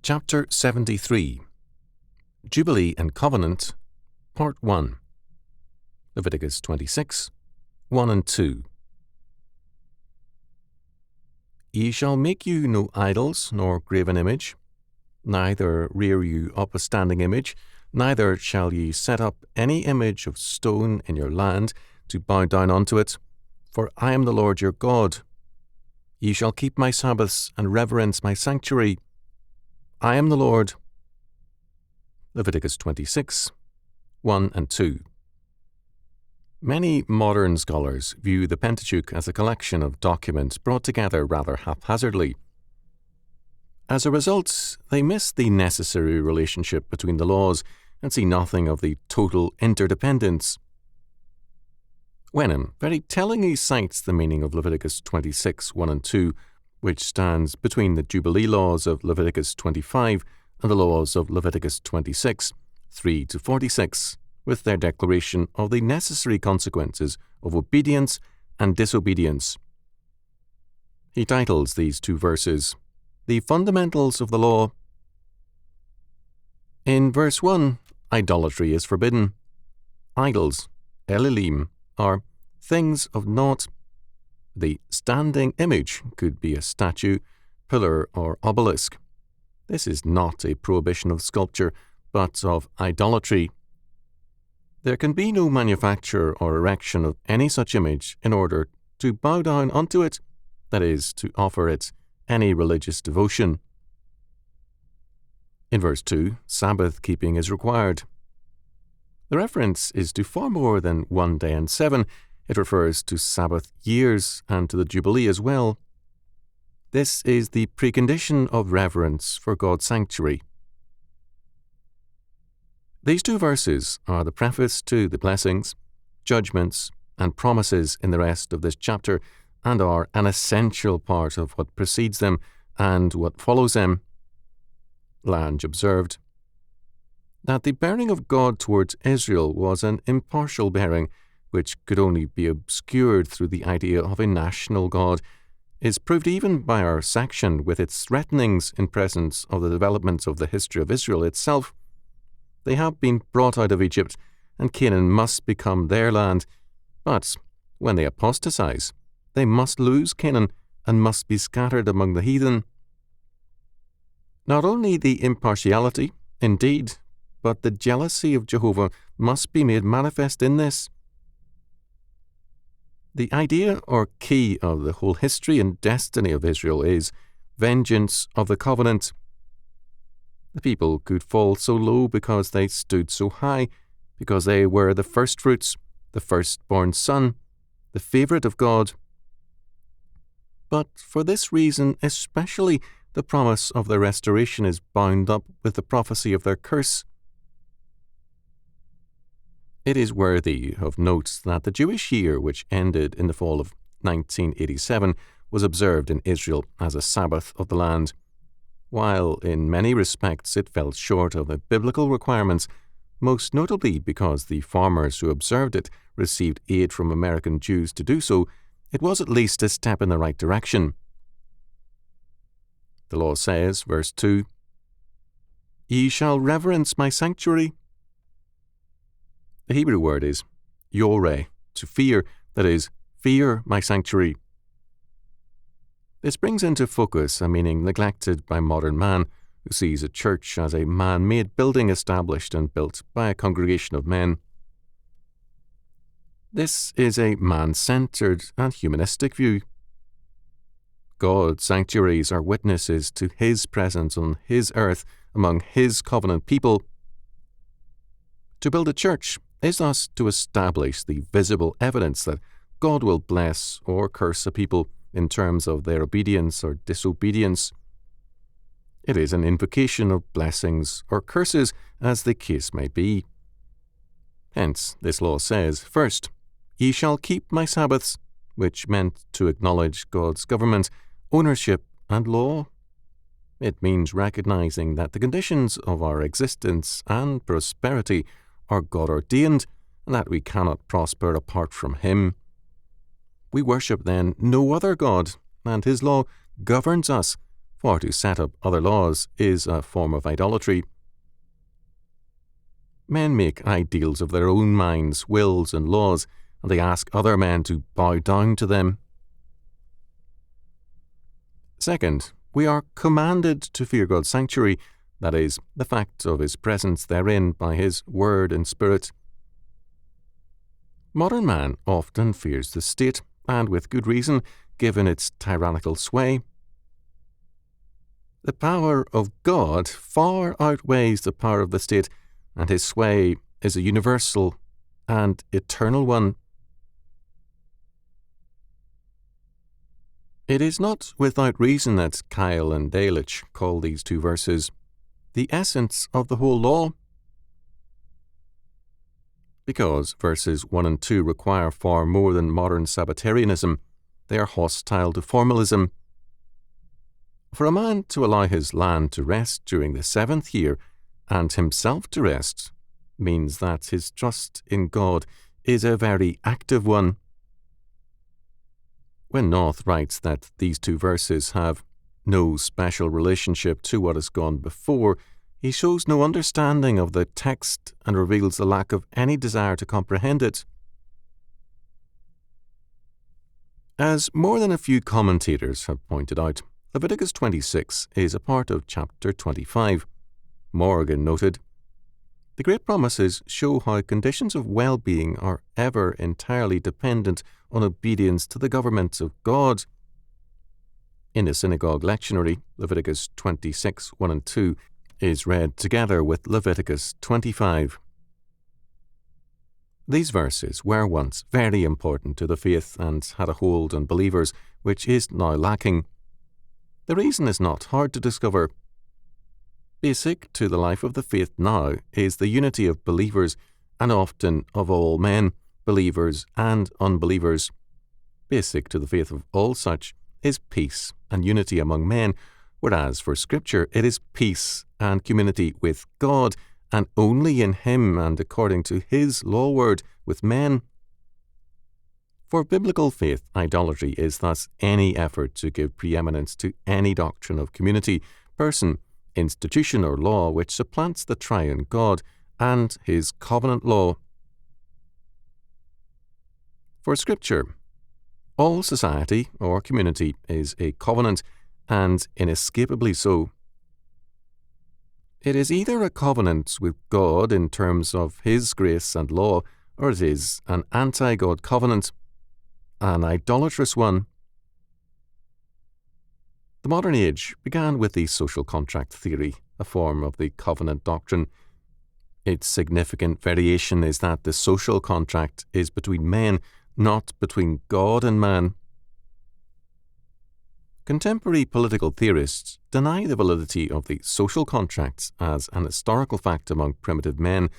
Chapter 73 Jubilee and Covenant, Part 1 Leviticus 26, 1 and 2 Ye shall make you no idols, nor graven image, neither rear you up a standing image, neither shall ye set up any image of stone in your land to bow down unto it, for I am the Lord your God. Ye shall keep my Sabbaths and reverence my sanctuary. I am the Lord. Leviticus 26, 1 and 2 Many modern scholars view the Pentateuch as a collection of documents brought together rather haphazardly. As a result, they miss the necessary relationship between the laws and see nothing of the total interdependence. Wenham very tellingly cites the meaning of Leviticus 26, 1 and 2, which stands between the Jubilee laws of Leviticus 25 and the laws of Leviticus 26, 3 to 46, with their declaration of the necessary consequences of obedience and disobedience. He titles these two verses, The Fundamentals of the Law. In verse 1, idolatry is forbidden. Idols, Elilim, are things of naught. The standing image could be a statue, pillar, or obelisk. This is not a prohibition of sculpture, but of idolatry. There can be no manufacture or erection of any such image in order to bow down unto it, that is, to offer it any religious devotion. In verse 2, Sabbath keeping is required. The reference is to far more than 1 day and 7. It refers to Sabbath years and to the Jubilee as well. This is the precondition of reverence for God's sanctuary. These two verses are the preface to the blessings, judgments, and promises in the rest of this chapter, and are an essential part of what precedes them and what follows them. Lange observed that the bearing of God towards Israel was an impartial bearing, which could only be obscured through the idea of a national God, is proved even by our section with its threatenings in presence of the developments of the history of Israel itself. They have been brought out of Egypt, and Canaan must become their land. But when they apostatize, they must lose Canaan and must be scattered among the heathen. Not only the impartiality, indeed, but the jealousy of Jehovah must be made manifest in this. The idea or key of the whole history and destiny of Israel is vengeance of the covenant. The people could fall so low because they stood so high, because they were the firstfruits, the firstborn son, the favourite of God. But for this reason especially, the promise of their restoration is bound up with the prophecy of their curse. It is worthy of note that the Jewish year which ended in the fall of 1987 was observed in Israel as a Sabbath of the land. While in many respects it fell short of the biblical requirements, most notably because the farmers who observed it received aid from American Jews to do so, it was at least a step in the right direction. The law says, verse 2, Ye shall reverence my sanctuary. The Hebrew word is yoreh, to fear, that is, fear my sanctuary. This brings into focus a meaning neglected by modern man, who sees a church as a man-made building established and built by a congregation of men. This is a man-centered and humanistic view. God's sanctuaries are witnesses to His presence on His earth among His covenant people. To build a church is thus to establish the visible evidence that God will bless or curse a people in terms of their obedience or disobedience. It is an invocation of blessings or curses as the case may be. Hence, this law says, first, Ye shall keep my Sabbaths, which meant to acknowledge God's government, ownership, and law. It means recognizing that the conditions of our existence and prosperity are God-ordained, and that we cannot prosper apart from Him. We worship then no other God, and His law governs us, for to set up other laws is a form of idolatry. Men make ideals of their own minds, wills, and laws, and they ask other men to bow down to them. Second, we are commanded to fear God's sanctuary, that is, the fact of His presence therein by His Word and Spirit. Modern man often fears the state, and with good reason, given its tyrannical sway. The power of God far outweighs the power of the state, and His sway is a universal and eternal one. It is not without reason that Kyle and Delitzsch call these two verses the essence of the whole law, because verses 1 and 2 require far more than modern Sabbatarianism. They are hostile to formalism. For a man to allow his land to rest during the seventh year and himself to rest means that his trust in God is a very active one. When North writes that these two verses have no special relationship to what has gone before, he shows no understanding of the text and reveals a lack of any desire to comprehend it. As more than a few commentators have pointed out, Leviticus 26 is a part of chapter 25. Morgan noted, "The great promises show how conditions of well-being are ever entirely dependent on obedience to the government of God." In the synagogue lectionary, Leviticus 26, 1 and 2 is read together with Leviticus 25. These verses were once very important to the faith and had a hold on believers which is now lacking. The reason is not hard to discover. Basic to the life of the faith now is the unity of believers, and often of all men, believers and unbelievers. Basic to the faith of all such is peace and unity among men, whereas for Scripture it is peace and community with God, and only in Him and according to His law-word with men. For biblical faith, idolatry is thus any effort to give preeminence to any doctrine of community, person, institution or law which supplants the triune God and His covenant law. For Scripture, all society or community is a covenant, and inescapably so. It is either a covenant with God in terms of His grace and law, or it is an anti-God covenant, an idolatrous one. The modern age began with the social contract theory, a form of the covenant doctrine. Its significant variation is that the social contract is between men, not between God and man. Contemporary political theorists deny the validity of the social contracts as an historical fact among primitive men.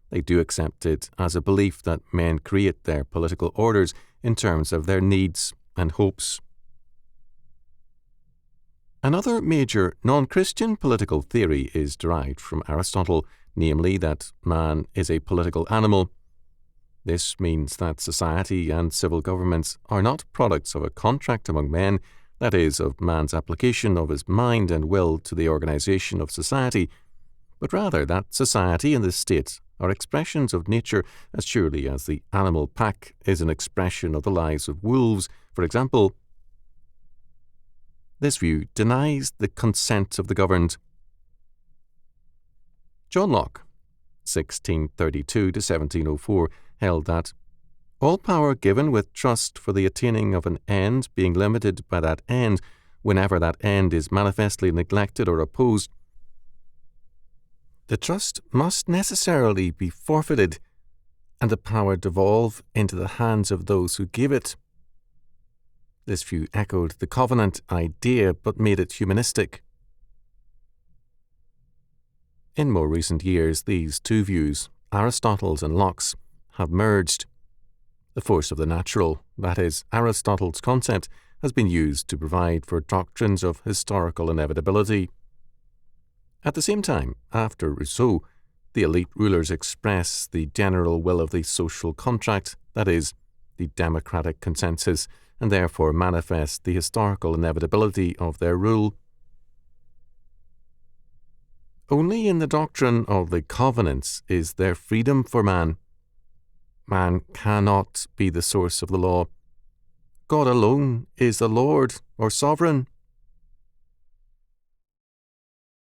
They do accept it as a belief that men create their political orders in terms of their needs and hopes. Another major non-Christian political theory is derived from Aristotle, namely that man is a political animal. This means that society and civil governments are not products of a contract among men, that is, of man's application of his mind and will to the organization of society, but rather that society and the state are expressions of nature as surely as the animal pack is an expression of the lives of wolves, for example. This view denies the consent of the governed. John Locke, 1632 to 1704, held that all power given with trust for the attaining of an end being limited by that end, whenever that end is manifestly neglected or opposed, the trust must necessarily be forfeited, and the power devolve into the hands of those who give it. This view echoed the covenant idea but made it humanistic. In more recent years, these two views, Aristotle's and Locke's, have merged. The force of the natural, that is, Aristotle's concept, has been used to provide for doctrines of historical inevitability. At the same time, after Rousseau, the elite rulers express the general will of the social contract, that is, the democratic consensus, and therefore manifest the historical inevitability of their rule. Only in the doctrine of the covenants is there freedom for man. Man cannot be the source of the law. God alone is the Lord or sovereign.